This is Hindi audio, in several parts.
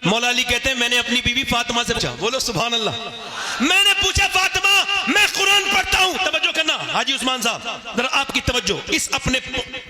मौला अली कहते हैं मैंने अपनी बीवी फातिमा से पूछा, बोलो सुभान अल्लाह, मैंने पूछा फातिमा मैं कुरान पढ़ता हूं, तवज्जो करना हाजी उस्मान साहब जरा आपकी तवज्जो इस अपने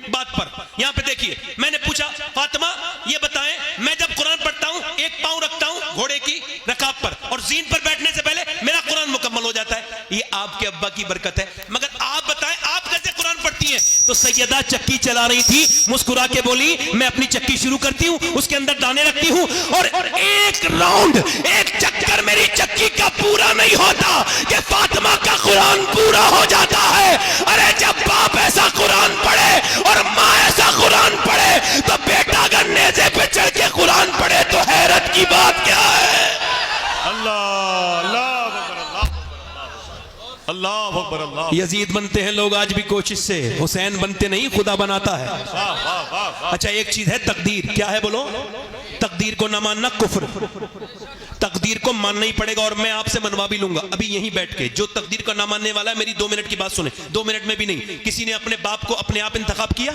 बात पर, यहां पे देखिए, मैंने पूछा फातिमा ये बताएं मैं जब कुरान पढ़ता हूं एक पांव रखता हूं घोड़े की रकाब पर और जीन पर बैठने से पहले मेरा कुरान मुकम्मल हो जाता है, ये आपके अब्बा की बरकत है, मगर आप बताएं आप कैसे कुरान पढ़ती हैं? तो सैयदा चक्की चला रही थी, मुस्कुरा के बोली मैं अपनी चक्की शुरू करती हूं, उसके अंदर दाने रखती हूं और एक राउंड एक चक्कर मेरी चक्की का पूरा नहीं होता कि फातिमा का कुरान पूरा हो जाता है। अरे जब बाप ऐसा कुरान पढ़े और माँ ऐसा कुरान पढ़े तो बेटा अगर नेज़े पे चढ़ के कुरान पढ़े तो हैरत की बात क्या है? अल्लाह अकबर अल्लाह। यजीद बनते हैं लोग आज भी कोशिश से, हुसैन बनते नहीं खुदा बनाता है। अच्छा एक चीज है तकदीर, क्या है बोलो? तकदीर को ना मानना कुफ्र, तकदीर को मानना ही पड़ेगा और मैं आपसे मनवा भी लूंगा अभी यहीं बैठ के। जो तकदीर को ना मानने वाला है मेरी 2 मिनट की बात सुने, 2 मिनट में भी नहीं। किसी ने अपने बाप को अपने आप इंतखाब किया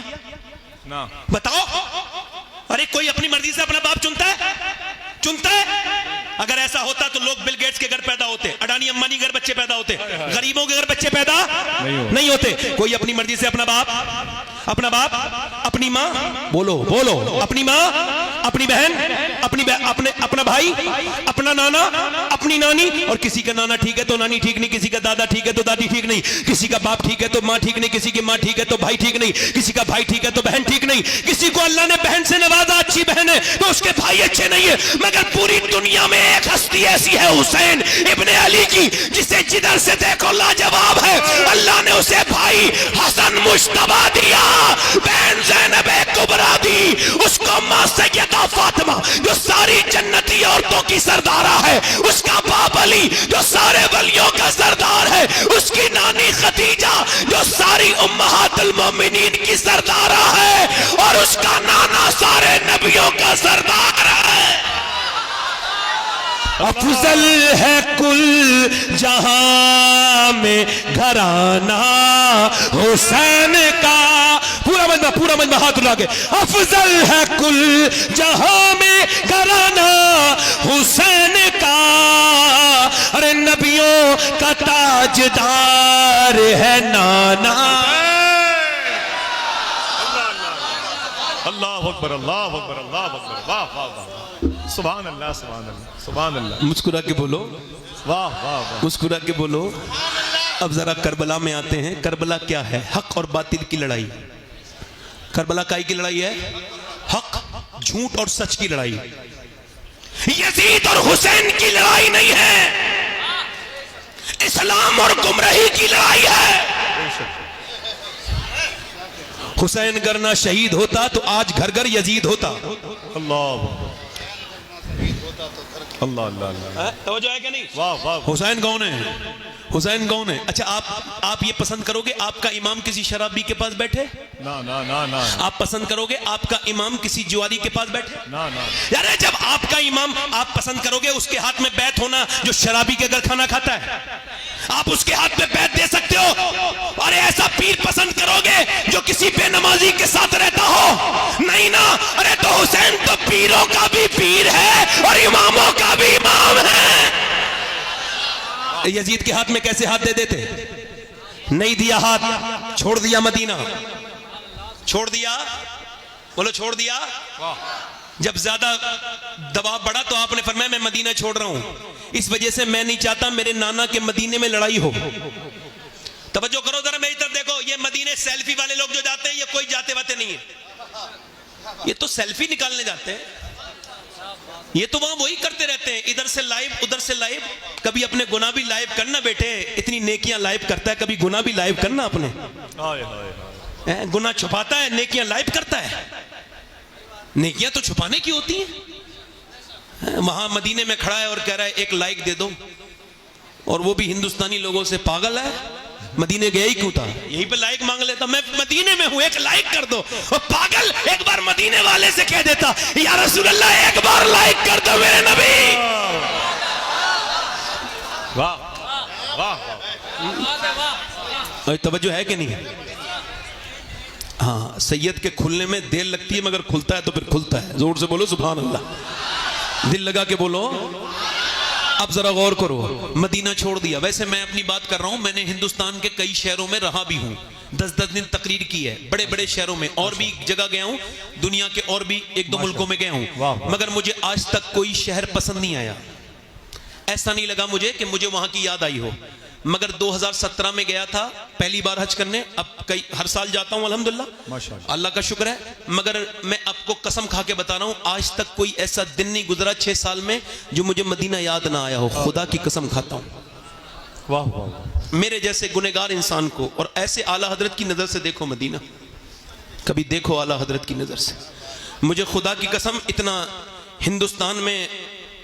ना? बताओ, अरे कोई अपनी मर्जी से अपना बाप चुनता है? चुनता है? अगर ऐसा होता तो लोग बिल गेट्स के घर पैदा होते, अडानी अंबानी के घर बच्चे पैदा होते, गरीबों के घर बच्चे पैदा नहीं होते। कोई अपनी मर्जी से अपना बाप, अपनी माँ, बोलो बोलो, अपनी माँ, अपनी बहन, अपना भाई, अपना नाना, अपनी नानी, और किसी का नाना ठीक है तो नानी ठीक नहीं, किसी का दादा ठीक है तो दादी ठीक नहीं, किसी का बाप ठीक है तो माँ ठीक नहीं, किसी की माँ ठीक है तो भाई ठीक नहीं, किसी का भाई ठीक है तो बहन ठीक नहीं, किसी को अल्लाह ने बहन से नवाजा अच्छी बहन है तो उसके भाई अच्छे नहीं है। मगर पूरी दुनिया में एक हस्ती ऐसी है हुसैन इब्ने अली की, जिसे जिधर से देखो लाजवाब है। अल्लाह ने उसे भाई हसन मुश्तबा दिया, बहन ज़ैनब कुबरा दी, उसको मां सैयदा फातिमा जो सारी जन्नती औरतों की सरदारा है, उसका बाप अली जो सारे वलियों का सरदार है, उसकी नानी खदीजा जो सारी उम्महातुल मोमिनीन की सरदारा है, और उसका नाना सारे नबियों का सरदार है। अफजल है कुल जहां में घराना हुसैन का, पूरा मजमा हाथ उठा के, अफजल है कुल जहां में घराना हुसैन का, अरे नबियों का ताजदार है नाना। अल्लाह अकबर अल्लाह अकबर अल्लाह अकबर, वाह वाह वाह, सुभान अल्लाह सुभान अल्लाह सुभान अल्लाह। मुस्कुरा के बोलो, वाह वाह वाह, मुस्कुरा के बोलो। अब जरा करबला में आते हैं। करबला क्या है? हक और बातिल की लड़ाई। करबला काई की लड़ाई है? हक, झूठ और सच की लड़ाई। यजीद और हुसैन की लड़ाई नहीं है, इस्लाम और गुमराही की लड़ाई है। हुसैन अगर ना शहीद होता तो आज घर घर यजीद होता। अल्लाह अल्लाह अल्लाह, तवज्जो है क्या नहीं? वाह वाह। हुसैन कौन है? हुसैन कौन है? अच्छा आप ये पसंद करोगे आपका इमाम किसी शराबी के पास बैठे? ना ना ना ना। आप पसंद करोगे आपका इमाम किसी जुआरी के पास बैठे? ना ना। यार जब आपका इमाम, आप पसंद करोगे उसके हाथ में बैत होना जो शराबी के घर खाना खाता है? आप उसके हाथ में बैत दे सकते हो? अरे ऐसा पीर पसंद करोगे जो किसी बेनमाजी के साथ रहता हो? नहीं ना। अरे तो हुसैन तो पीरों का भी पीर है और इमामों का भी इमाम है। यजीद के हाथ में कैसे हाथ दे देते? नहीं दिया हाथ, छोड़ दिया मदीना, छोड़ दिया, बोलो छोड़ दिया। जब ज्यादा दबाव बढ़ा तो आपने फरमाया मैं मदीना छोड़ रहा हूं, इस वजह से मैं नहीं चाहता मेरे नाना के मदीने में लड़ाई हो। तवज्जो करो जरा मेरी तरफ देखो, ये मदीने सेल्फी वाले लोग जो जाते हैं ये कोई जाते वाते नहीं है, ये तो सेल्फी निकालने जाते हैं, ये तो वहां वही करते रहते हैं, इधर से लाइव उधर से लाइव। कभी अपने गुनाह भी लाइव करना बेटे, इतनी नेकियां लाइव करता है, कभी गुनाह भी लाइव करना अपने। गुनाह छुपाता है, नेकियां लाइव करता है। नेकियां तो छुपाने की होती हैं। वहां मदीने में खड़ा है और कह रहा है एक लाइक दे दो, और वो भी हिंदुस्तानी लोगों से पागल है, मदीने गया ही क्यों था, यहीं पे लाइक मांग लेता, मैं मदीने में हूं एक लाइक कर दो। और पागल एक बार मदीने वाले से कह देता या रसूल अल्लाह एक बार लाइक कर दो मेरे नबी। वाह वाह। तवज्जो है कि नहीं? हाँ, सैयद के खुलने में देर लगती है मगर खुलता है तो फिर खुलता है। जोर से बोलो सुभान अल्लाह। दिल लगा के बोलो। अब जरा गौर करो, मदीना छोड़ दिया। वैसे मैं अपनी बात कर रहा हूं, मैंने हिंदुस्तान के कई शहरों में रहा भी हूं, 10-10 दिन तकरीर की है, बड़े बड़े शहरों में, और भी जगह गया हूं, दुनिया के और भी 1-2 मुल्कों में गया हूं, मगर मुझे आज तक कोई शहर पसंद नहीं आया। ऐसा नहीं लगा मुझे कि मुझे वहां की याद आई हो। मगर 2017 में गया था पहली बार हज करने, अब हर साल जाता हूं अल्हम्दुलिल्लाह, माशाअल्लाह, अल्लाह का शुक्र है। मगर मैं आपको कसम खा के बता रहा हूं, आज तक कोई ऐसा दिन नहीं गुजरा 6 साल में जो मुझे मदीना याद ना आया हो। खुदा की कसम खाता हूं। वाह वाह। मेरे जैसे गुनहगार इंसान को, और ऐसे आला हजरत की नजर से देखो मदीना, कभी देखो आला हजरत की नजर से। मुझे खुदा की कसम, इतना हिंदुस्तान में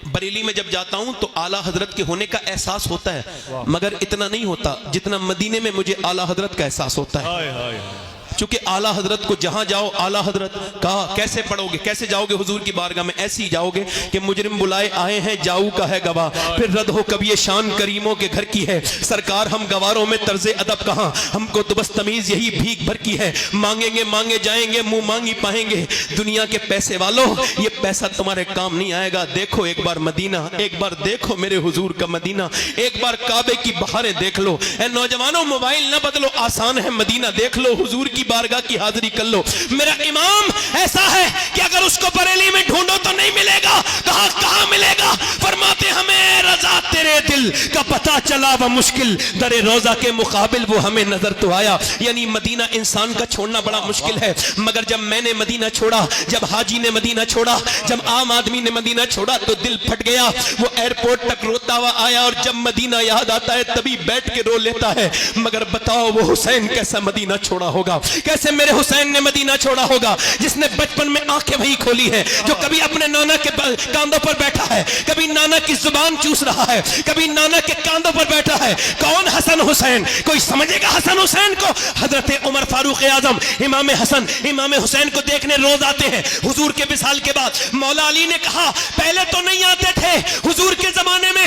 बरेली में जब जाता हूं तो आला हजरत के होने का एहसास होता है, मगर इतना नहीं होता जितना मदीने में मुझे आला हजरत का एहसास होता है। चूंकि आला हजरत को जहां जाओ, आला हजरत कहा, कैसे पढ़ोगे, कैसे जाओगे हुजूर की बारगाह में? ऐसे ही जाओगे कि मुजरिम बुलाए आए हैं, जाऊ का है गवाह, फिर रद हो कभी ये शान करीमों के घर की है। सरकार हम गवारों में तर्जे अदब कहां, हमको तो बस तमीज यही भीख भर की है। मांगेंगे मांगे जाएंगे, मुंह मांगी पाएंगे। दुनिया के पैसे वालों, ये पैसा तुम्हारे काम नहीं आएगा। देखो एक बार मदीना, एक बार देखो मेरे हुजूर का मदीना, एक बार काबे की बहारें देख लो। ए नौजवानों, मोबाइल ना बदलो, आसान है मदीना देख लो, हुजूर की बारगाह की हाजिरी कर लो। मेरा इमाम ऐसा है कि अगर उसको बरेली में ढूंढो तो नहीं मिलेगा, कहां मिलेगा? फरमाते हमें रजा तेरे दिल का पता चला व मुश्किल दरे रोजा के मुकाबिल वो हमें नजर तो आया। यानी मदीना इंसान का छोड़ना बड़ा मुश्किल है। मगर जब मैंने मदीना छोड़ा, जब हाजी ने मदीना छोड़ा, जब आम आदमी ने मदीना छोड़ा तो दिल फट गया। वो एयरपोर्ट तक रोता हुआ आया, और जब मदीना याद आता है तभी बैठ के रो लेता है। मगर बताओ वो हुसैन कैसा मदीना छोड़ा होगा, कैसे मेरे हुसैन ने मदीना छोड़ा होगा, जिसने बचपन में आंखें वही खोली है, जो कभी अपने नाना के कांधों पर बैठा है, कभी नाना की जुबान चूस रहा है, कभी नाना के कांधों पर बैठा है। कौन? हसन हुसैन। कोई समझेगा हसन हुसैन को? हजरत उमर फारूक आजम इमाम हसन इमाम हुसैन को देखने रोज आते हैं हुजूर के विसाल के बाद। मौला अली ने कहा पहले तो नहीं आते थे हुजूर के जमाने में,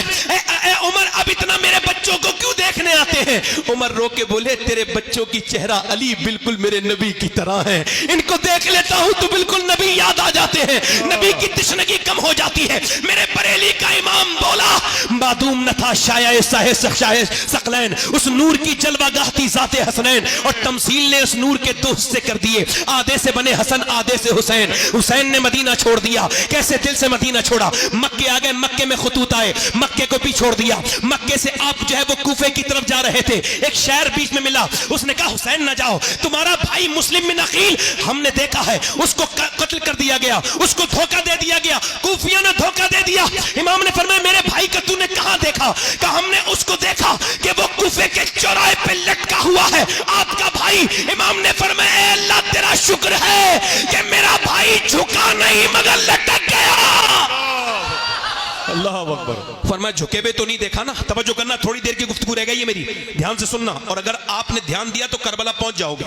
उमर अब इतना मेरे बच्चों को क्यों देखने आते हैं? उमर रो के बोले तेरे बच्चों की चेहरा अली बिल्कुल मेरे नबी की तरह है, इनको देख लेता हूं तो बिल्कुल नबी याद आ जाते हैं, नबी की तशनगी कम हो जाती है। मेरे बरेली का इमाम बोला मादूम न था शाया सकलैन, उस नूर की जलवागाह थी जाते हसनैन, और तमसील ने उस नूर के 2 हिस्से कर दिए, आधे से बने हसन आधे से हुसैन। हुसैन ने मदीना छोड़ दिया। कैसे दिल से मदीना छोड़ा? मक्के आ गए, मक्के में खतूत आए, मक्के को भी छोड़ दिया। मक्के से आप जो है वो कूफे की तरफ जा रहे थे, एक शहर बीच में मिला, उसने कहा हुसैन ना जाओ, तुम्हारा भाई मुस्लिम बिन अकील हमने देखा है, उसको कत्ल कर दिया गया, उसको धोखा दे दिया गया, कूफिया ने धोखा दे दिया। इमाम ने फरमाया मेरे भाई का तूने कहां देखा? कहा हमने उसको देखा कि वो कूफे के चौराहे पे लटका हुआ है, आपका भाई। इमाम ने फरमाया अल्लाह तेरा शुक्र है कि मेरा भाई झुका नहीं मगर लटक गया। अल्लाह अकबर। फरमाया झुके हुए तो नहीं देखा ना। तवज्जो करना, थोड़ी देर की गुफ्तगू रह गई है मेरी, ध्यान से सुनना, और अगर आपने ध्यान दिया तो करबला पहुंच जाओगे।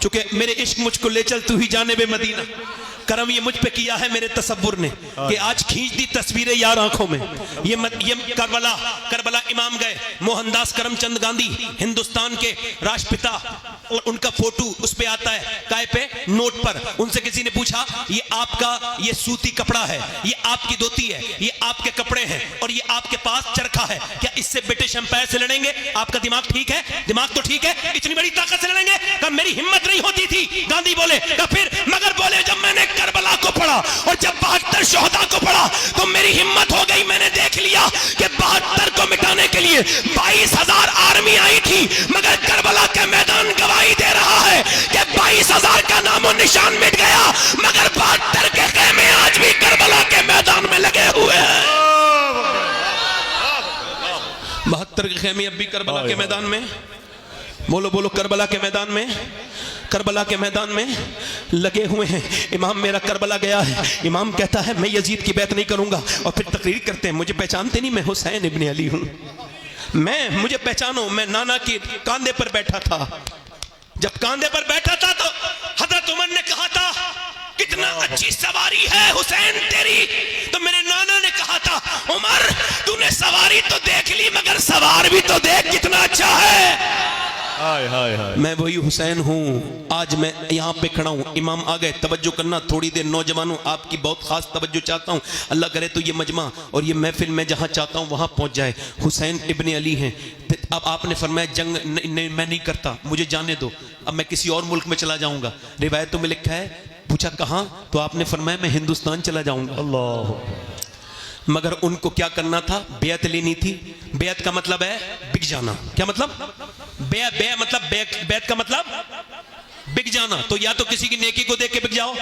चूंकि मेरे इश्क मुझको ले चल तू ही जाने बे मदीना, करम ये मुझ पे किया है मेरे तसव्वुर ने कि आज खींच दी तस्वीरें यार आंखों में। ये करबला इमाम गए, मोहनदास करमचंद गांधी हिंदुस्तान के राष्ट्रपिता, और उनका फोटो उस पे आता है काय पे, नोट पर। उनसे किसी ने पूछा ये आपका ये सूती कपड़ा है, ये आपकी धोती है, ये आपके कपड़े हैं, और ये आपके पास चरखा है, क्या इससे ब्रिटिश एम्पायर से लड़ेंगे? आपका दिमाग ठीक है? दिमाग तो ठीक है, इतनी बड़ी ताकत से लड़ेंगे? कहा मेरी हिम्मत नहीं होती थी। गांधी बोले फिर, मगर बोले जब मैंने करबला को पढ़ा और जब 72 शोहदा को पढ़ा तो मेरी हिम्मत हो गई। मैंने देख लिया कि 72 को मिटाने के लिए 22,000 आर्मी आई थी, मगर करबला का मैदान गवाही दे रहा है कि 22,000 का नामो निशान मिट गया, मगर 72 के खेमे आज भी करबला के मैदान में लगे हुए हैं। 72 के खेमे अब भी करबला के मैदान में, बोलो बोलो, करबला के मैदान में, करबला के मैदान में लगे हुए हैं। इमाम मेरा करबला गया है, इमाम कहता है मैं यजीद की बैत नहीं करूंगा, और फिर तकरीर करते हैं मुझे पहचानते नहीं, मैं हुसैन इब्न अली हूं, मुझे पहचानो, मैं नाना के कांधे पर बैठा था। जब कांधे पर बैठा था तो हजरत उमर ने कहा था कितना अच्छी सवारी है हुसैन तेरी, तो मेरे नाना ने कहा था उमर तूने सवारी तो देख ली मगर सवार भी तो देख कितना अच्छा है। हाय हाय हाय। मैं वही हुसैन हूँ, आज मैं यहाँ पे खड़ा हूँ। इमाम आ गए, तवज्जो करना थोड़ी देर नौजवानों, आपकी बहुत खास तवज्जो चाहता हूँ। अल्लाह करे तो ये मजमा और ये महफिल मैं जहाँ चाहता हूँ वहाँ पहुँच जाए। हुसैन इब्ने अली हैं। अब आपने फरमाया जंग मैं नहीं करता, मुझे जाने दो, अब मैं किसी और मुल्क में चला जाऊँगा। रिवायतों में लिखा है, पूछा कहाँ, तो आपने फरमाया मैं हिंदुस्तान चला जाऊँगा। अल्लाह। मगर उनको क्या करना था, बेअत लेनी थी। बेअत का मतलब है बिक जाना। क्या मतलब? बेअत का मतलब बिक जाना। तो या तो किसी की नेकी को देख के बिक जाओ,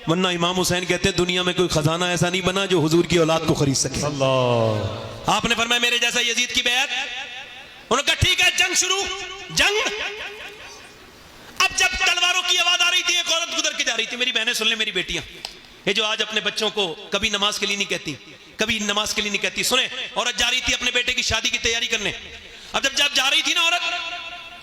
वरना इमाम हुसैन कहते हैं दुनिया में कोई खजाना ऐसा नहीं बना जो हुजूर की औलाद को खरीद सके। अल्लाह। आपने फरमाया मेरे जैसा यजीद की बेअत। उन्होंने कहा ठीक है, जंग शुरू। जंग। अब जब तलवारों की आवाज आ रही थी, एक औरत गुजर के जा रही थी। मेरी बहनें सुन ले, मेरी बेटियां, ये जो आज अपने बच्चों को कभी नमाज के लिए नहीं कहती, कभी नमाज के लिए नहीं कहती, सुने, औरत जा रही थी अपने बेटे की शादी की तैयारी करने। अब जब जा रही थी ना औरत,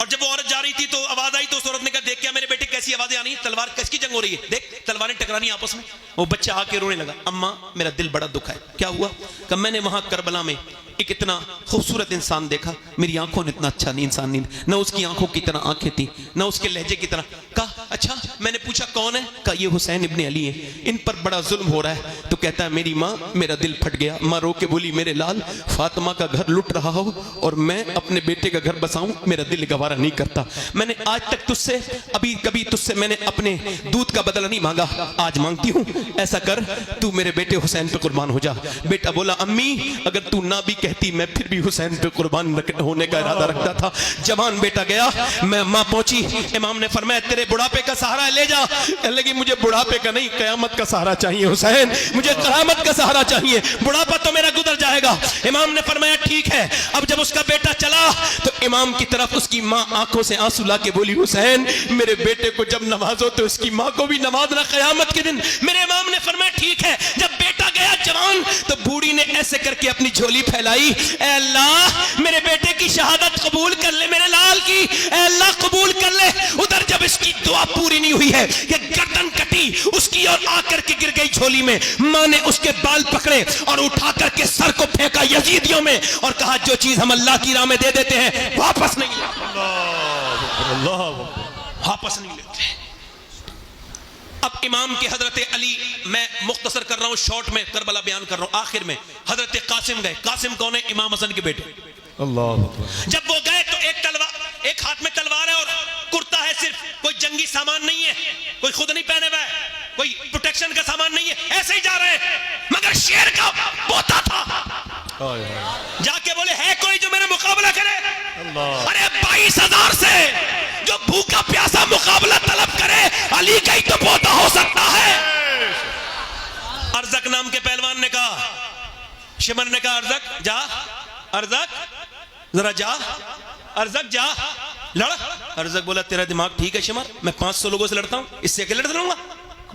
और जब वो औरत जा रही थी तो आवाज आई, तो उस औरत ने कहा देख क्या मेरे बेटे कैसी आवाजें आ रही हैं, तलवार किसकी जंग हो रही है, देख तलवारें टकरानी आपस में। वो बच्चा आके रोने लगा, अम्मा मेरा दिल बड़ा दुखा है। क्या हुआ? कहा मैंने वहां करबला में एक इतना खूबसूरत इंसान देखा, मेरी आंखों ने इतना अच्छा नहीं इंसान नहीं, न उसकी आंखों की तरह आंखें थी, न उसके लहजे की तरह। कहा अच्छा, मैंने पूछा कौन है? कहा ये हुसैन इब्ने अली है, इन पर बड़ा जुल्म हो रहा है। तो कहता है मेरी माँ, मेरा दिल फट गया। माँ रो के बोली मेरे लाल, फातिमा का घर लुट रहा हो और मैं अपने बेटे का घर बसाऊं, मेरा दिल गवारा नहीं करता। मैंने आज तक तुझसे कभी तुझसे मैंने अपने दूध का बदला नहीं मांगा, आज मांगती हूँ, ऐसा कर तू मेरे बेटे हुसैन पे कुर्बान हो जा। बेटा बोला अम्मी अगर तू ना भी कहती मैं फिर भी हुसैन पे कुर्बान होने का इरादा रखता था। जवान बेटा गया, मैं माँ पहुंची, इमाम ने फरमाया तेरे बुढ़ापे का सहारा ले जा। कहने लगी मुझे बुढ़ापे का नहीं, कयामत का सहारा चाहिए हुसैन, मुझे कयामत का सहारा चाहिए, बुढ़ापा तो मेरा गुजर जाएगा। इमाम ने फरमाया ठीक है। अब जब उसका बेटा चला तो इमाम की तरफ उसकी माँ आंखों से आंसू ला के बोली हुसैन मेरे बेटे को जब नवाजो तो उसकी माँ को भी नवाजना कयामत के दिन। मेरे इमाम ने फरमाया ठीक है। जब बेटा गया जवान तो बूढ़ी ने ऐसे करके अपनी झोली फैलाई, ऐ अल्लाह मेरे बेटे की शहादत कबूल कर ले, मेरे लाल की ऐ अल्लाह कबूल कर ले। उधर जब इसकी दुआ पूरी नहीं हुई है, ये गर्दन कटी उसकी और आकर के गिर गई झोली में। माँ ने उसके बाल पकड़े और उठा करके सर को फेंका यजीदियों में और कहा जो चीज हम अल्लाह की राह में दे देते हैं वापस नहीं लेते, वापस नहीं लेते। अब इमाम के हजरत अली, मैं मुख्तसर कर रहा हूं, शॉर्ट में करबला बयान कर रहा हूं, आखिर में हजरत कासिम गए। कासिम कौन है? इमाम हसन के बेटे। अल्लाह। जब वो गए तो एक हाथ में तलवार है और कुर्ता है, सिर्फ कोई जंगी सामान नहीं है, कोई खुद नहीं पहने हुआ है, कोई प्रोटेक्शन का सामान नहीं है, ऐसे ही जा रहे हैं। मगर शेर का पोता था, जाके बोले है कोई जो मेरा मुकाबला करे? अरे 22,000 से जो भूखा प्यासा मुकाबला तलब करे, अली का ही तो पोता हो सकता है। अर्जक नाम के पहलवान ने कहा, शिमर ने कहा अर्जक जा, अर्जक जरा जा, अर्जक जा लड़। अर्जक बोला तेरा दिमाग ठीक है शिमर, मैं 500 लोगों से लड़ता हूं, इससे अकेले लड़ लूंगा?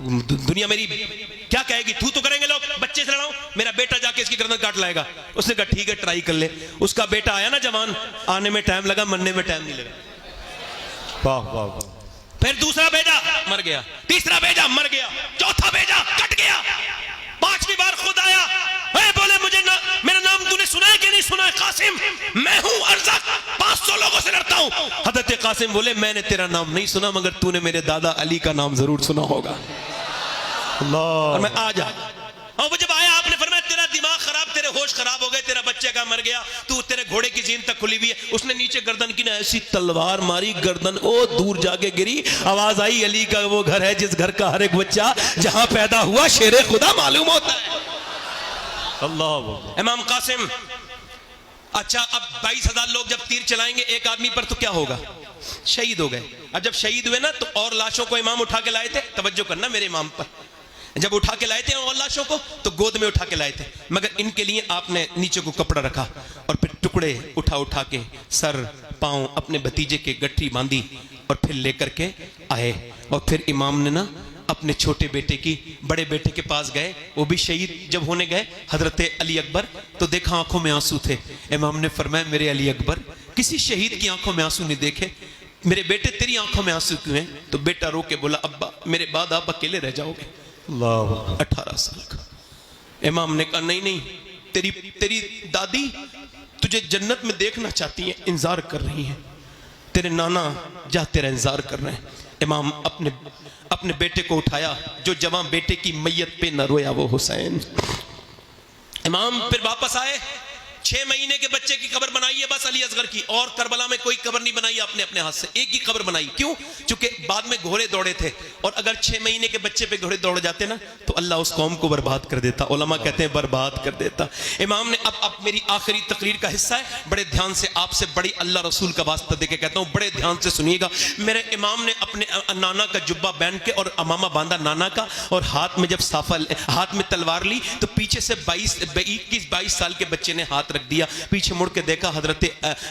दुनिया मेरी क्या कहेगी, तू तो करेंगे लोग, बच्चे से लड़ाऊं, मेरा बेटा जाके इसकी गर्दन काट लाएगा। उसने कहा ठीक है ट्राई कर ले। उसका बेटा आया ना जवान, आने में टाइम लगा, मरने में टाइम नहीं लगा। वाह वाह वाह। फिर दूसरा भेजा, मर गया, तीसरा भेजा, मर गया, चौथा भेजा, कट गया, पांचवी बार खुद आया, बोले मुझे ना, मेरा नाम तूने सुना है कि नहीं सुना है? कासिम, मैं हूं अर्जक, 500 लोगों से लड़ता हूं। हजरत कासिम बोले मैंने तेरा नाम नहीं सुना, मगर तूने मेरे दादा अली का नाम जरूर सुना होगा। और मैं आ जा। और वो जब आया आपने फरमाया तेरा दिमाग खराब, तेरे होश खराब हो गए, तेरा बच्चे का मर गया, तू तेरे घोड़े की जीन तक खुली हुई है। उसने नीचे गर्दन की ना ऐसी तलवार मारी, गर्दन ओ दूर जाके गिरी। आवाज आई अली का वो घर है जिस घर का हर एक बच्चा जहां पैदा हुआ शेरे खुदा मालूम होता है। अल्लाह। इमाम कासिम, अच्छा अब 22,000 लोग जब तीर चलाएंगे एक आदमी पर तो क्या होगा? शहीद हो गए। अब जब शहीद हुए ना तो और लाशों को इमाम उठा के लाए थे, तवज्जो करना मेरे इमाम पर, जब उठा के लाए थे और लाशों को तो गोद में उठा के लाए थे, मगर इनके लिए आपने नीचे को कपड़ा रखा और फिर टुकड़े उठा के सर पांव अपने भतीजे के गठरी बांधी और फिर लेकर के आए। और फिर इमाम ने ना अपने छोटे बेटे की, बड़े बेटे के पास गए, वो भी शहीद जब होने गए, हजरत अली अकबर, तो देखा आंखों में आंसू थे। इमाम ने फरमाया मेरे अली अकबर, किसी शहीद की आंखों में आंसू नहीं देखे, मेरे बेटे तेरी आंखों में आंसू क्यों हैं? तो बेटा रो के बोला अब्बा मेरे बाद आप अकेले रह जाओगे। 18 साल का। इमाम ने कहा नहीं नहीं, तेरी दादी तुझे जन्नत में देखना चाहती है, इंतजार कर रही है, तेरे नाना जा तेरा इंतजार कर रहे हैं। इमाम अपने बेटे को उठाया, जो जवां बेटे की मैयत पे न रोया वो हुसैन। इमाम फिर वापस आए, 6 महीने के बच्चे की कब्र बनाई है बस अली असगर की, और करबला में कोई कब्र नहीं बनाई आपने अपने हाथ से, एक ही कब्र बनाई। क्यों? क्योंकि बाद में घोड़े दौड़े थे, और अगर 6 महीने के बच्चे पे घोड़े दौड़ जाते ना तो अल्लाह उस कौम को बर्बाद कर देता। उलमा कहते हैं बर्बाद कर देता। इमाम ने अब मेरी आखिरी तकरीर का हिस्सा है, बड़े ध्यान से आपसे बड़ी अल्लाह रसूल का वास्ता देके कहता हूँ, बड़े ध्यान से सुनिएगा। मेरे इमाम ने अपने नाना का जुब्बा पहन के और अमामा बांधा नाना का, और हाथ में जब साफा हाथ में तलवार ली तो पीछे से 21-22 साल के बच्चे ने हाथ रख दिया। पीछे मुड़ के देखा, हजरत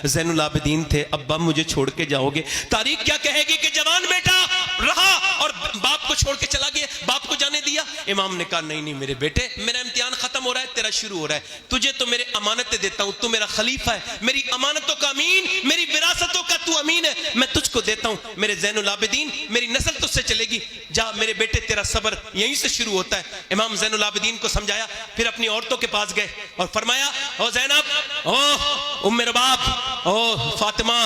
ज़ैनुल आबिदीन थे। अब्बा मुझे छोड़ के जाओगे? तारीख क्या कहेगी कि जवान बेटा रहा और बाप को छोड़ के चला गया, बाप को जाने दिया। इमाम ने कहा नहीं नहीं मेरे बेटे, मेरा इम्तिहान खत्म हो रहा है, तेरा शुरू हो रहा है। तुझे तो मेरे अमानतें देता हूं, तू मेरा खलीफा है, मेरी अमानतों का अमीन, मेरी विरासतों का तू अमीन है, मैं तुझको देता हूं। मेरे ज़ैनुल आबिदीन, मेरी नस्ल तुझसे चलेगी, जा मेरे बेटे, तेरा सब्र यहीं से शुरू होता है। इमाम ज़ैनुल आबिदीन को समझाया, फिर अपनी औरतों के पास गए और फरमाया, ओ ज़ैनब, ओ उम्मे रबाब, ओ फातिमा,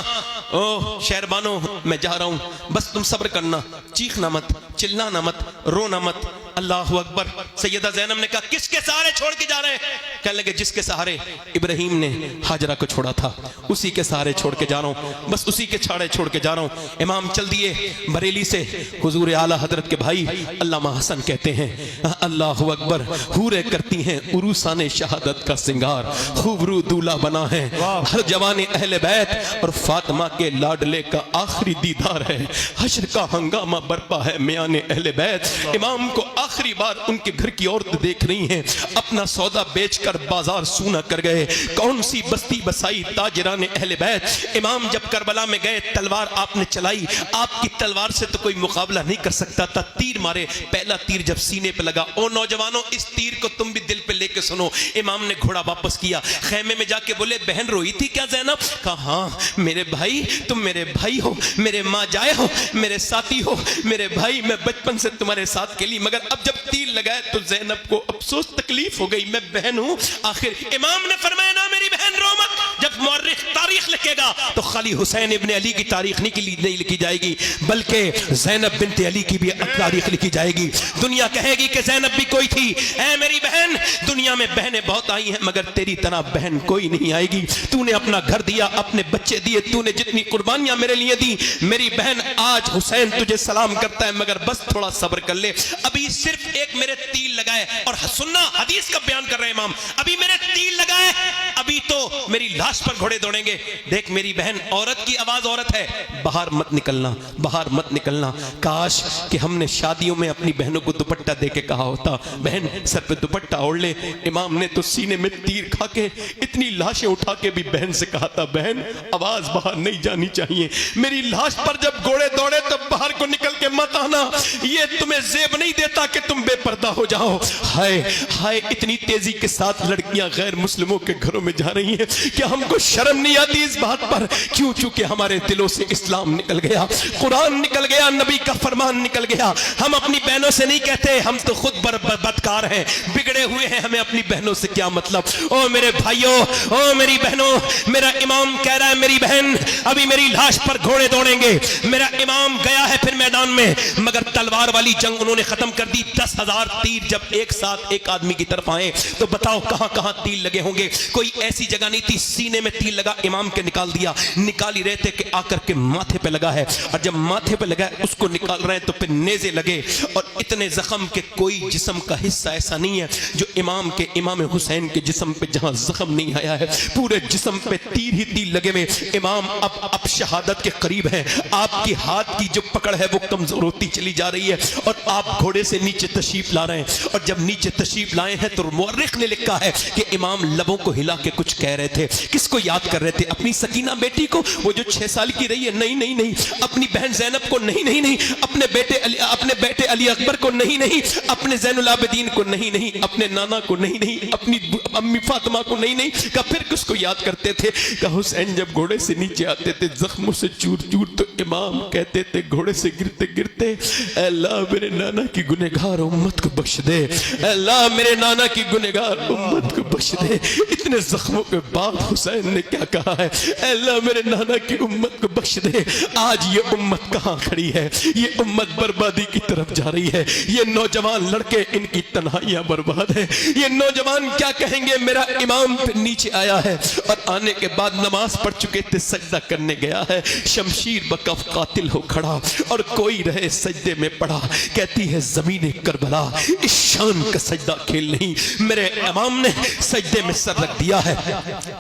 ओ शहरबानो, मैं जा रहा हूं, बस तुम सब्र करना, चीखना मत, चिल्लाना मत, रोना मत। अल्लाह अकबर। सैयदा ज़ैनब ने कहा किसके सहारे छोड़ के जा रहे हैं? कहने लगे जिसके सहारे इब्राहिम ने हाजरा को छोड़ा था, उसी के सहारे छोड़ के जा रहा हूं, बस उसी के छाड़े छोड़ के जा रहा हूं। इमाम चल दिए बरेली से। हुजूर आला हजरत के भाई अल्लामा हसन कहते हैं, अल्लाह अकबर, हूरे करती हैं उरूसाने शहादत का सिंगार, खूबरू दूल्हा बना है हर जवान अहले बैत, और फातिमा के लाडले का आखिरी दीदार है, हश्र का हंगामा बरपा है मियाने अहले बैत। इमाम को आखिरी बार उनके घर की औरत देख रही हैं, अपना सौदा बेचकर बाजार सूना कर गए, कौन सी बस्ती बसाई ताजरान अहले बैत। इमाम जब करबला में गए, तलवार आपने चलाई, आपकी तलवार से तो कोई मुकाबला नहीं कर सकता था, तीर मारे, पहला तीर जब सीने पे लगा, ओ नौजवानों इस तीर को तुम भी दिल पे लेके सुनो। इमाम ने घोड़ा वापस किया, खेमे में जाके बोले बहन रोई थी क्या ज़ैनब? कहा हाँ मेरे भाई, तुम मेरे भाई हो, मेरे माँ जाए हो, मेरे साथी हो, मेरे भाई, मैं बचपन से तुम्हारे साथ खेली, मगर अब जब तीर लगाए तो ज़ैनब को अफसोस तकलीफ हो गई, मैं बहन हूं। आखिर इमाम ने फरमाया ना मेरी बहन रो मत, जब मौर्रिख तारीख लिखेगा तो खाली हुसैन इब्ने अली की तारीख नहीं लिखी जाएगी, बल्कि ज़ैनब बिन्त अली की भी तारीख लिखी जाएगी। दुनिया कहेगी कि ज़ैनब भी कोई थी। ऐ मेरी बहन, दुनिया में बहनें बहुत आई हैं मगर तेरी तरह बहन कोई नहीं आएगी। तूने अपना घर दिया, अपने बच्चे दिए, तूने जितनी कुर्बानियां मेरे लिए दी, मेरी बहन आज हुसैन तुझे सलाम करता है, मगर बस थोड़ा सब्र कर ले। अभी सिर्फ एक मेरे तीर लगाए, और सुनना हदीस का बयान कर रहे हैं इमाम, अभी मेरे तीर लगाए, अभी तो मेरी लाश पर घोड़े दौड़ेंगे। देख मेरी बहन, औरत की आवाज औरत है, बाहर मत निकलना, बाहर मत निकलना। काश कि हमने शादियों में अपनी बहनों को दुपट्टा दे के कहा होता, बहन सर पे दुपट्टा ओढ़ ले। इमाम ने तो सीने में तीर खा के इतनी लाशें उठा के भी बहन से कहा था, बहन आवाज बाहर नहीं जानी चाहिए, मेरी लाश पर जब घोड़े दौड़े तब बाहर को निकल के मत आना, ये तुम्हें जेब नहीं देता कि तुम बेपर्दा हो जाओ। हाय हाय, इतनी तेजी के साथ लड़कियां गैर मुस्लिमों के घरों में जा रही हैं, क्या हमको शर्म नहीं आती इस बात पर? क्यों? चूंकि हमारे दिलों से इस्लाम निकल गया, कुरान निकल गया, नबी का फरमान निकल गया। हम अपनी बहनों से नहीं कहते हम तो खुद बदकार हैं, बिगड़े हुए हैं, हमें अपनी बहनों से क्या मतलब? ओ मेरे भाइयों, ओ मेरी बहनों, मेरा इमाम कह रहा है मेरी बहन अभी मेरी लाश पर घोड़े दौड़ेंगे। मेरा इमाम गया है फिर मैदान में, मगर तलवार वाली जंग उन्होंने खत्म कर दी। 10,000 तीर जब एक साथ एक आदमी की तरफ आए तो बताओ कहां कहां तीर लगे होंगे? कोई ऐसी जगह नहीं थी, सीने में तीर लगा, इमाम के निकाल दिया। निकाल ही रहे थे कि आकर के माथे पे लगा है, और जब माथे पे लगा है उसको निकाल रहे हैं तो फिर नेज़े लगे, और इतने जख्म के कोई जिस्म का हिस्सा ऐसा नहीं है जो इमाम हुसैन के जिस्म पे जहां जख्म नहीं आया है, पूरे जिस्म पे तीर ही तीर लगे हुए। इमाम अब शहादत के करीब है, आपकी हाथ की जो पकड़ है वो कमजोर होती चली जा रही है, और आप घोड़े से नीचे तशरीफ ला रहे हैं। और जब नीचे तशरीफ लाए हैं तो मुअर्रिख ने लिखा है कि इमाम लबों को हिला के कुछ कह रहे थे। किसको याद कर रहे थे? अपनी सकीना बेटी को, वो जो 6 साल की रही है? नहीं नहीं नहीं। अपनी बहन ज़ैनब को? नहीं नहीं नहीं। अपने बेटे अली अकबर को? नहीं नहीं। अपने ज़ैनुल आबिदीन को? नहीं नहीं। अपने नाना को? नहीं नहीं। अपनी अम्मी फातिमा को? नहीं नहीं। का फिर किसको याद करते थे? का हुसैन जब घोड़े से नीचे आते थे जख्मों से चूर चूर, तो इमाम कहते थे घोड़े से गिरते गिरते, अल्लाह मेरे नाना की गुनहगार उम्मत को बख्श दे, अल्लाह मेरे नाना की गुनहगार उम्मत को बख्श दे। इतने जख्मों के बाद बाद हुसैन ने क्या कहा है, अल्लाह मेरे नाना की उम्मत को बख्श दे। आज ये उम्मत कहाँ खड़ी है, ये उम्मत बर्बादी की तरफ जा रही है। ये नौजवान लड़के, इनकी तन्हाइयां बर्बाद है। ये नौजवान क्या कहेंगे, मेरा इमाम फिर नीचे आया है और आने के बाद नमाज पढ़ चुके थे, सजदा करने गया है, शमशीर बकफ कातिल हो खड़ा और कोई रहे सजदे में पड़ा। कहती है ज़मीने करबला इस शान का सजदा खेल नहीं। मेरे इमाम ने सजदे में सर रख दिया है,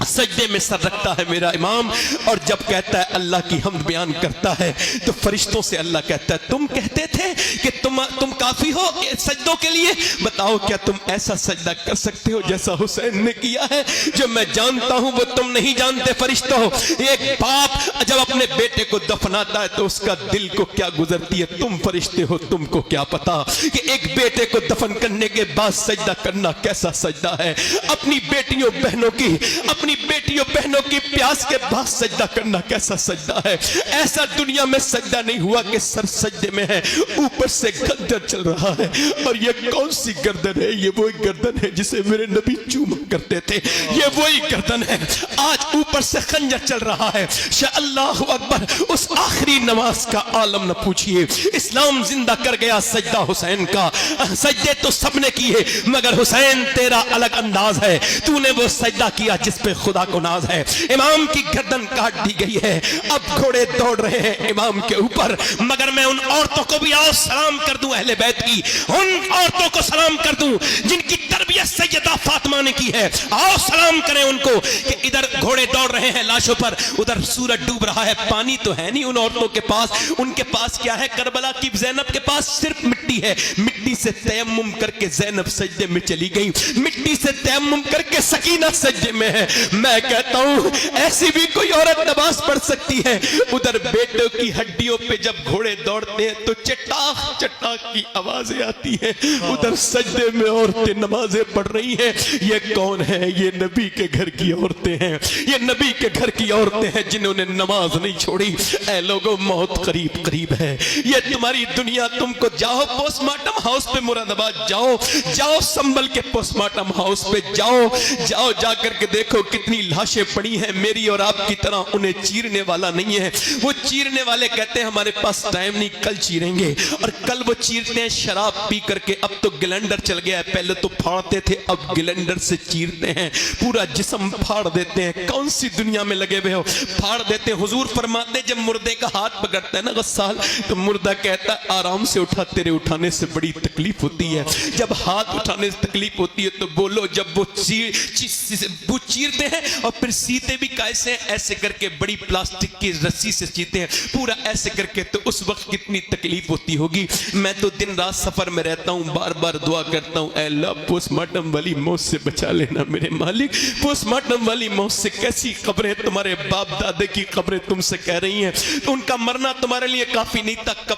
सजदे में सर रखता है मेरा इमाम। और जब कहता है अल्लाह की हमद बयान करता है तो फरिश्तों से अल्लाह कहता है, तुम कहते थे कि तुम काफी हो सजदों के लिए, बताओ क्या तुम ऐसा सजदा कर सकते हो जैसा हुसैन ने किया है? जो मैं जानता हूं वो तुम नहीं जानते फरिश्तों। एक बाप जब अपने बेटे को दफनाता है तो उसका दिल को क्या गुजरती है, तुम फरिश्ते हो, तुमको क्या पता कि एक बेटे को दफन करने के बाद सजदा करना कैसा सजदा है। अपनी बेटियों बहनों की प्यास के बाद सजदा करना कैसा सजदा है। ऐसा दुनिया में सजदा नहीं हुआ कि सर सजदे में है, ऊपर से खंजर चल रहा है। और ये कौन सी गर्दन है? ये वही गर्दन है जिसे मेरे नबी चूमा करते थे, ये वही गर्दन है। आज ऊपर से खंजर चल रहा है। अल्लाहु अकबर। उस आखिरी नमाज का आलम न पूछिए। इस्लाम जिंदा कर गया सजदा हुसैन का। सजदे तो सबने किए मगर हुसैन तेरा अलग अंदाज है, तूने वो सजदा किया जिस पे खुदा को नाज है। इमाम की गर्दन काट दी गई है, अब घोड़े दौड़ रहे हैं इमाम के ऊपर। मगर मैं उन औरतों को भी आओ सलाम कर दूं, अहले बैत की उन औरतों को सलाम कर दूं जिनकी तरबियत सैयदा फातिमा ने की है। आओ सलाम करें उनको कि इधर घोड़े दौड़ रहे हैं लाशों पर, उधर सूरज डूब रहा है, पानी तो है नहीं उन औरतों के पास। उनके पास क्या है? करबला की ज़ैनब के पास सिर्फ मिट्टी है। मिट्टी से तयम्मुम करके ज़ैनब सजदे में चली गई, मिट्टी से तयम्मुम करके सकीना सजदे में है। मैं कहता हूं ऐसी भी कोई औरत नमाज पढ़ सकती है। उधर बेटों की हड्डियों पे जब घोड़े दौड़ते हैं तो चटाख चटाख की आवाजें आती हैं, उधर सजदे में औरतें नमाजें पढ़ रही हैं। ये कौन है? ये नबी के घर की औरतें हैं, ये नबी के घर की औरतें हैं जिन्होंने नमाज नहीं छोड़ी। ऐ लोगों, मौत करीब करीब है। ये तुम्हारी दुनिया, तुमको जाओ पोस्टमार्टम हाउस पे मुरादाबाद जाओ संभल के पोस्टमार्टम हाउस पे जाओ जाकर के देखो कितनी लाशें पड़ी हैं मेरी और आपकी तरह। उन्हें चीरने वाला नहीं है। वो चीरने वाले कहते हैं हमारे पास टाइम नहीं, कल चीरेंगे। और कल वो चीरते हैं शराब पी करके। अब तो ग्लेंडर चल गया है, पहले तो फाड़ते थे, अब ग्लेंडर से चीरते हैं, पूरा जिस्म फाड़ देते हैं। कौन सी दुनिया में लगे हुए हो? फाड़ देते हैं। हुजूर फरमाते जब मुर्दे का हाथ पकड़ता है ना गस्साल, तो मुर्दा कहता है आराम से उठा, तेरे उठाने से बड़ी तकलीफ होती है। जब हाथ उठाने से तकलीफ होती है तो बोलो। जब वो चीरते हैं और फिर सीते भी कैसे, ऐसे करके बड़ी प्लास्टिक की रस्सी से चीरते हैं, पूरा ऐसे करके, तो उस वक्त कितनी तकलीफ होती होगी। मैं तो दिन रात सफर में रहता हूं, बार बार दुआ करता हूं, अल्लाह पोस्टमार्टम वाली मौत से बचा लेना मेरे मालिक। पोस्टमार्टम वाली मौत से कैसी खबरें तुम्हारे बाप दादे की खबरें तुमसे कह रही हैं, तो उनका मरना तुम्हारे लिए काफी नहीं था। कब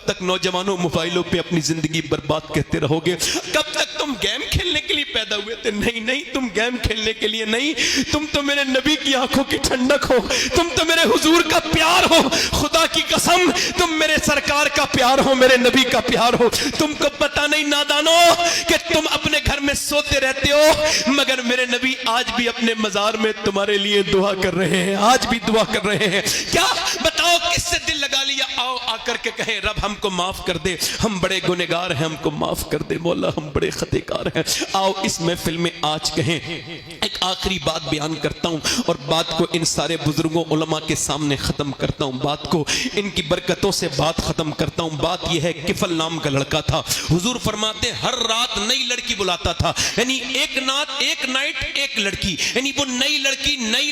तक नौजवानों मोबाइलों पे अपनी जिंदगी बर्बाद कहते रहोगे? कब तक तुम गेम खेलने के लिए पैदा हुए थे? नहीं, तुम गेम खेलने के लिए नहीं, तुम तो मेरे नबी की आंखों की ठंडक हो, तुम तो मेरे हुजूर का प्यार हो। खुदा की कसम, तुम मेरे सरकार का प्यार हो, मेरे नबी का प्यार हो। तुमको पता नहीं नादानो कि तुम अपने घर में सोते रहते हो, मगर मेरे नबी आज भी अपने मजार में तुम्हारे लिए दुआ कर रहे हैं, आज भी दुआ कर रहे हैं। क्या बताओ किससे दिल लगा लिया? आओ आकर के कहें रब हमको माफ कर दे, हम बड़े गुनहगार हैं, हमको माफ कर दे मौला, हम बड़े खतेकार हैं। आओ इस महफिल में आज कहें। एक आखिरी बात बयान करता हूं और बात को इन सारे बुजुर्गों उलमा के सामने खत्म करता हूं, बात को इनकी बरकतों से बात खत्म करता हूं। बात यह है, किफल नाम का लड़का था। हुजूर फरमाते हर रात नई लड़की बुलाता था, यानी एक नाइट एक लड़की, यानी वो नई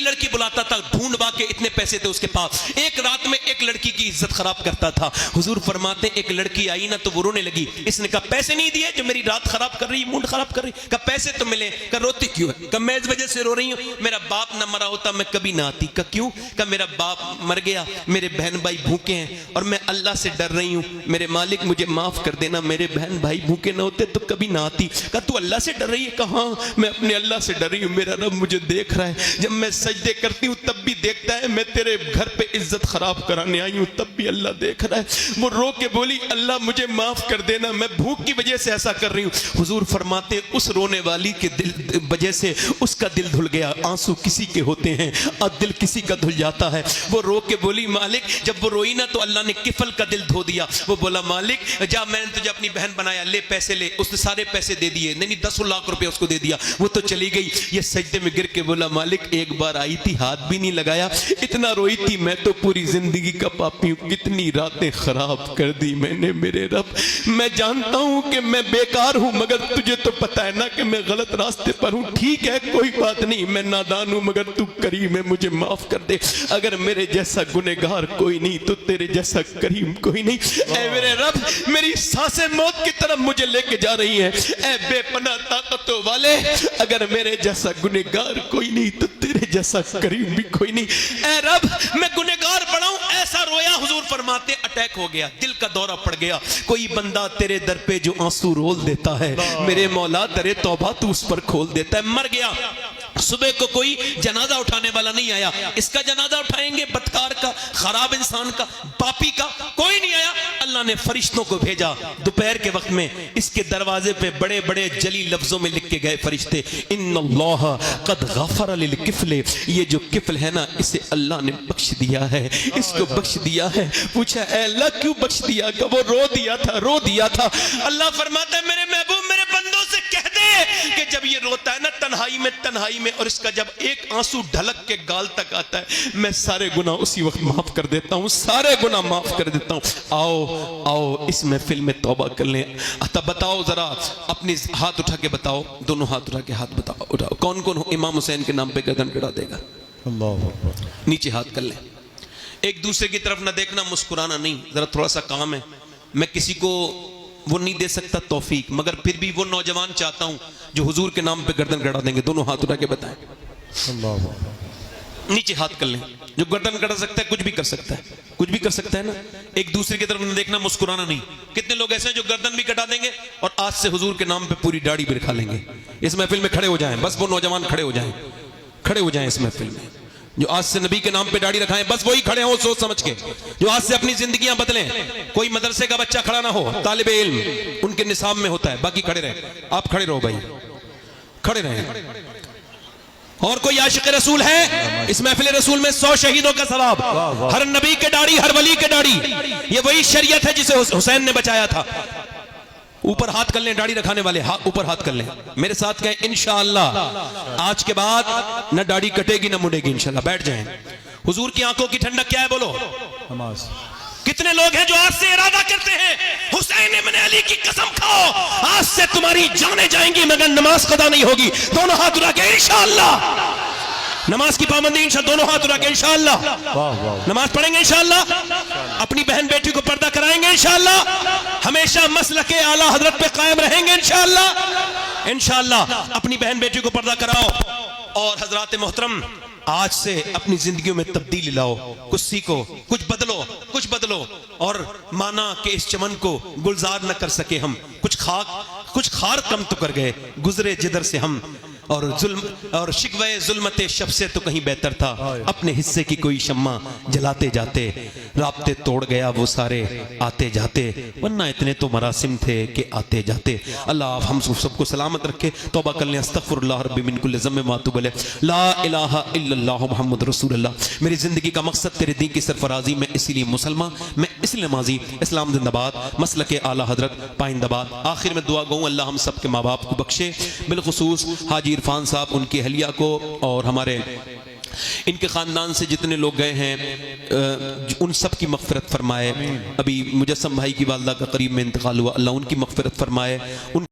लड़की बुलाता था। ढूंढवा के इतने पैसे थे उसके पास, एक रात में एक लड़की की इज्जत खराब करता था। हुजूर फरमाते एक लड़की आई ना तो वो रोने लगी। इसने कहा पैसे नहीं दिए जो मेरी रात खराब कर रही, मूड खराब कर रही। कहा पैसे तो मिले। कहा रोती क्यों है? कहा मैं इस वजह से रो रही हूं, मेरा बाप ना मरा होता मैं कभी ना आती। कहा क्यों? कहा मेरा बाप मर गया, मेरे बहन भाई भूखे हैं और मैं अल्लाह से डर रही हूं, मेरे मालिक मुझे माफ कर देना, मेरे बहन भाई भूखे ना होते तो कभी ना आती। कहा तू अल्लाह से डर रही है? कहा मैं अपने अल्लाह से डर रही हूं, मेरा रब मुझे देख रहा है, जब मैं सजदे करती हूँ तब भी देखता है, मैं तेरे घर पे इज्जत खराब कराने आई हूँ तब भी अल्लाह देख रहा है। वो रो के बोली अल्लाह मुझे माफ कर देना, मैं भूख की वजह से ऐसा कर रही हूँ। हुजूर फरमाते उस रोने वाली के दिल वजह से उसका दिल धुल गया। आंसू किसी के होते हैं और दिल किसी का धुल जाता है। वो रो के बोली मालिक, जब वो रोई ना तो अल्लाह ने किफल का दिल धो दिया। वो बोला मालिक जा, मैंने तुझे अपनी बहन बनाया, ले पैसे ले। उसने सारे पैसे दे दिए, नहीं 10 लाख रुपए उसको दे दिया, वो तो चली गई। ये सजदे में गिर के बोला मालिक एक बार आई थी, हाथ भी नहीं लगाया, इतना रोई थी, मैं तो पूरी जिंदगी का पापी हूँ, कितनी रातें खराब कर दी मैंने मेरे रब। मैं जानता हूँ कि मैं बेकार हूँ, मगर तुझे तो पता है ना कि मैं गलत रास्ते पर हूँ। ठीक है कोई बात नहीं, मैं नादान हूँ, मगर तू करीम है, मुझे माफ कर दे। अगर मेरे जैसा गुनहगार कोई नहीं तो तेरे जैसा करीम कोई नहीं। ऐ मेरे रब, मेरी सांसें मौत की तरफ मुझे लेके जा रही हैं। ऐ बेपनाह ताकतों वाले, अगर मेरे जैसा गुनहगार कोई नहीं तो तेरे जैसा करीम भी कोई नहीं। ऐ रब, मैं गुनहगार बड़ा हूं, ऐसा रोया। हुजूर फरमाते अटैक हो गया, दिल का दौरा पड़ गया। कोई बंदा तेरे दर पे जो आंसू रोल देता है, मेरे मौला दरे तौबा तू उस पर खोल देता है। मर गया, सुबह को कोई जनाजा उठाने वाला नहीं आया। इसका जनाजा उठाएंगे बदकार का, खराब इंसान का, पापी का, कोई नहीं आया। अल्लाह ने फरिश्तों को भेजा। दोपहर के वक्त में इसके दरवाजे पे बड़े बड़े जली लफ्जों में लिख के गए फरिश्ते, इन्नल्लाह कद गफर लिल किफले। ये जो किफल है ना, इसे अल्लाह ने बख्श दिया है, इसको बख्श दिया है। पूछा ऐ अल्लाह क्यों बख्श दिया? का वो रो दिया था। अल्लाह फरमाता है मेरे महबूब मेरे बंदों से कह दे कि जब ये रोता है ना तन्हाई में, और इसका जब एक आंसू ढलक के गाल तक आता है, मैं सारे गुनाह उसी वक्त माफ कर देता हूँ, सारे गुनाह माफ कर देता हूँ। आओ इस महफिल में तौबा कर लें। तब बताओ जरा, अपने हाथ उठा के बताओ, दोनों हाथ उठा के हाथ बताओ, उठाओ, कौन कौन इमाम हुसैन के नाम पे गर्दन कटा देगा? अल्लाह अकबर। नीचे हाथ कर लें। एक दूसरे की तरफ ना देखना, मुस्कुराना नहीं, जरा थोड़ा सा काम है। मैं किसी को वो नहीं दे सकता तौफीक, मगर फिर भी वो नौजवान चाहता हूं जो हुजूर के नाम पे गर्दन कटा देंगे। दोनों हाथ उठा के बताएं। नीचे हाथ कर लें। जो गर्दन कटा सकता है कुछ भी कर सकता है, कुछ भी कर सकता है ना। एक दूसरे की तरफ न देखना, मुस्कुराना नहीं। कितने लोग ऐसे हैं जो गर्दन भी कटा देंगे और आज से हुजूर के नाम पे पूरी दाढ़ी भी रखा लेंगे। इस महफिल में खड़े हो जाएं, बस वो नौजवान खड़े हो जाएं इस महफिल में, जो आज से नबी के नाम पे दाढ़ी रखाएं, बस वही खड़े हो सोच समझ के, जो आज से अपनी जिंदगियां बदलें। कोई मदरसे का बच्चा खड़ा ना हो, तालिबे इल्म उनके निसाब में होता है, बाकी खड़े रहे। आप खड़े रहो भाई, खड़े रहे। और कोई आशिक रसूल है इस महफिल रसूल में 100 शहीदों का सवाब, हर नबी के दाढ़ी, हर वली के दाढ़ी। ये वही शरीयत है जिसे हुसैन ने बचाया था। ऊपर हाथ कर लें, दाढ़ी रखाने वाले ऊपर हाथ कर लें, मेरे साथ कहें इंशाअल्लाह आज के बाद न दाढ़ी कटेगी न मुड़ेगी इंशाअल्लाह। बैठ जाएं। हुजूर की आंखों की ठंडक क्या है बोलो? नमाज। कितने लोग हैं जो आज से इरादा करते हैं हुसैन इब्न अली की कसम खाओ आज से तुम्हारी जानें जाएंगी मगर नमाज कदा नहीं होगी। दोनों हाथ उठा के इंशाअल्लाह नमाज की पाबंदी, इंशाअल्लाह दोनों हाथ उठा के इंशाअल्लाह नमाज पढ़ेंगे, इंशाअल्लाह अपनी बहन बेटी को पर्दा कराएंगे, इंशाअल्लाह हमेशा मसलके आला हजरत पे कायम रहेंगे, इंशाअल्लाह इंशाअल्लाह अपनी बहन बेटी को पर्दा कराओ। और हजरात मोहतरम आज से अपनी जिंदगियों में तब्दीली लाओ, कुछ सीखो, कुछ बदलो और माना कि इस चमन को गुलजार न कर सके हम, कुछ खार कम तो कर गए, गुजरे जिधर से हम, और जुल्म और शिकवे जुल्मते शब से तो कहीं बेहतर था अपने हिस्से की कोई शम्मा जलाते जाते, राब्ते तोड़ गया वो सारे आते जाते, वरना इतने तो मरासिम थे कि आते जाते। अल्लाह हम सबको सलामत रखे। तौबा कर लें। अस्तगफिरुल्लाह रब्बी मिन कुल्लि ज़म्बिन व अतूबु इलैह। ला इलाहा इल्लल्लाह मुहम्मद रसूलुल्लाह। मेरी जिंदगी का मकसद तेरे दीन की सरफराजी, मैं इसीलिए मुसलमान, मैं इसलिए नमाजी, इस्लाम जिंदाबाद, मसलके आला हजरत पाइंदाबाद। आखिर में दुआ गूँ अल्लाह हम सब के माँ बाप को बख्शे, बिलखुसूस हाजी इरफान साहब, उनकी अहलिया को और हमारे इनके ख़ानदान से जितने लोग गए हैं उन सब की मग़फ़िरत फरमाए। अभी मुजस्सम भाई की वालदा का करीब में इंतकाल हुआ, अल्लाह उनकी मग़फ़िरत फरमाए।